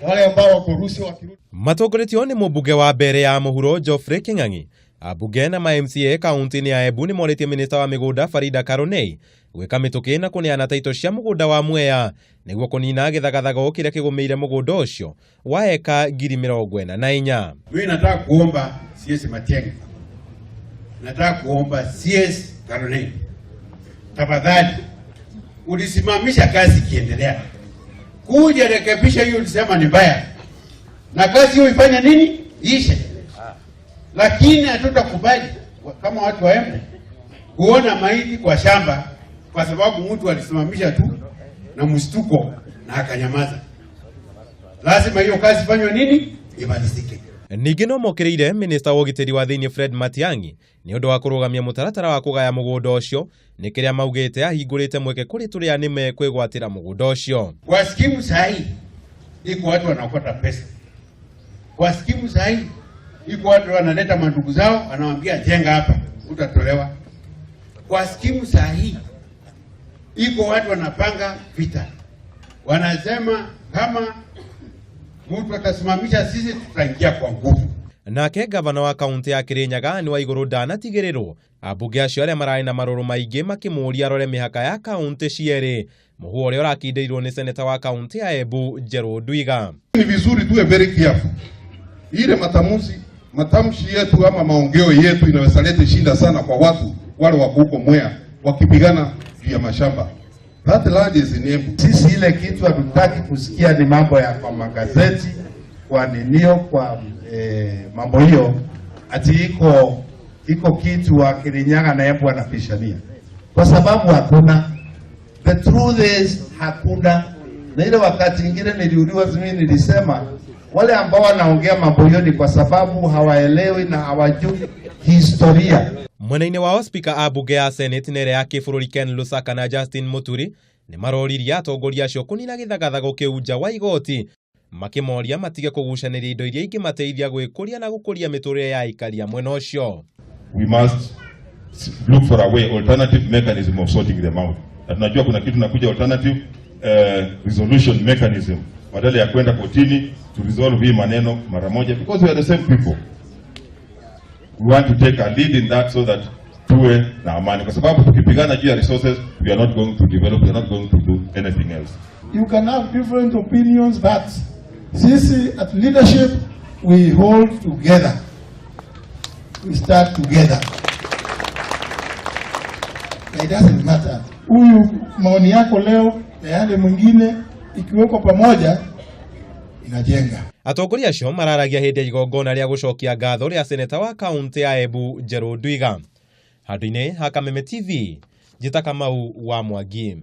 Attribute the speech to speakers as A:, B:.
A: wale ambao wako Rusi wakirudi.
B: Matongoretio ni mũmbunge wa mbere ya mũhuro Fred Matiang'i, ambunge na ma-MCA kaunti-ini ya Embu nimoritie minista wa migunda Farida Karonei gwika mituki na kuneana taito cia mugunda wa Mwea niguo kunina githagathago kiria kigumiire mugunda ucio wa eka 44,000.
A: Mimi nataka kuomba CS Matiang'i, nataka kuomba CS Karonei, tafadhali ulisimamisha kazi kiendelea, kuja rekebisha hiyo ulisema ni mbaya, na kazi hiyo ifanye nini ishe. Lakini hatutakubali kama watu wa Embu kuona maiti kwa shamba kwa sababu mtu alisimamisha tu na mshtuko na akanyamaza. Lazima hiyo kazi fanywe nini imalizike.
B: Ningĩ nomokiriire minista wa ugitiri wa thiini Fred Matiang'i ni undu wa kurugamia mutaratara wa kugaya mugunda ucio ni kiria maugite ahingurite mweke kuri turia nime kwigwatira mugunda ucio.
A: Kwa skimu sahi iko watu wanakota pesa. Kwa skimu sahi iko watu wanaleta mandugu zao anawaambia jenga hapa utatolewa. Kwa skimu sahi iko watu wanapanga vita. Wanasema kama mtu atasimamisha sisi tutaingia kwa nguvu.
B: Nake gavana wa kaunti ya Kirinyaga Ann Waiguru ndanatigĩrĩrwo ambunge acio arĩa mararĩ na marũrũ maingĩ makĩmũria arore mĩhaka ya kaunti cierĩ, mũhuo ũrĩa ũrakindĩirwo nĩ seneta wa kaunti ya Embu Ndwiga.
C: Ni vizuri tuwe very careful. Ile matamshi yetu ama maongeo yetu inaweza leta shida sana kwa watu wale wako huko Mwea wakipigana juu ya mashamba. That land is in Embu.
D: Sisi ile kitu hatutaki kusikia ni mambo ya kwa magazeti, kwa ninio, kwa mambo hiyo ati iko kitu wa Kirinyaga na Embu wanapishania. Kwa sababu hakuna. The truth is hakuna. Na ile wakati ingine niliuliwa mimi nilisema wale ambao wanaongea mambo hiyo ni kwa sababu hawaelewi na hawajui historia.
B: Mwena-inĩ wao speaker ambunge ya Senate nere ya kĩbũrũri Ken Lusaka na Justin Muturi ni maroririe atongoria acio kunina githagathago kĩu nja wa igoti makĩmoria matige kũgucanĩria indo iria ingĩmateithia gwĩkũria na gũkũria mĩtũrĩre ya aikari a mwena ũcio.
C: We must look for a way, alternative mechanism of sorting them out. Na tunajua kuna kitu nakuja alternative resolution mechanism badala ya kwenda kotini to resolve hii maneno mara moja, because we are the same people. We want to take a lead in that so that tuwe na amani, kwa sababu tukipigana juu ya resources we are not going to develop, we are not going to do anything else.
E: You can have different opinions, but sisi at leadership we hold together, we start together. It doesn't matter huyu maoni yako leo na yale mwingine ikiwekwa pamoja inajenga.
B: Atongoria acio mararagia hĩndĩ ya igongona rĩa gũcokia ngatho rĩa seneta wa kaunti ya Embu Ndwiga. Handũ-inĩ ha Kameme TV, njĩta Kamau wa Mwangi.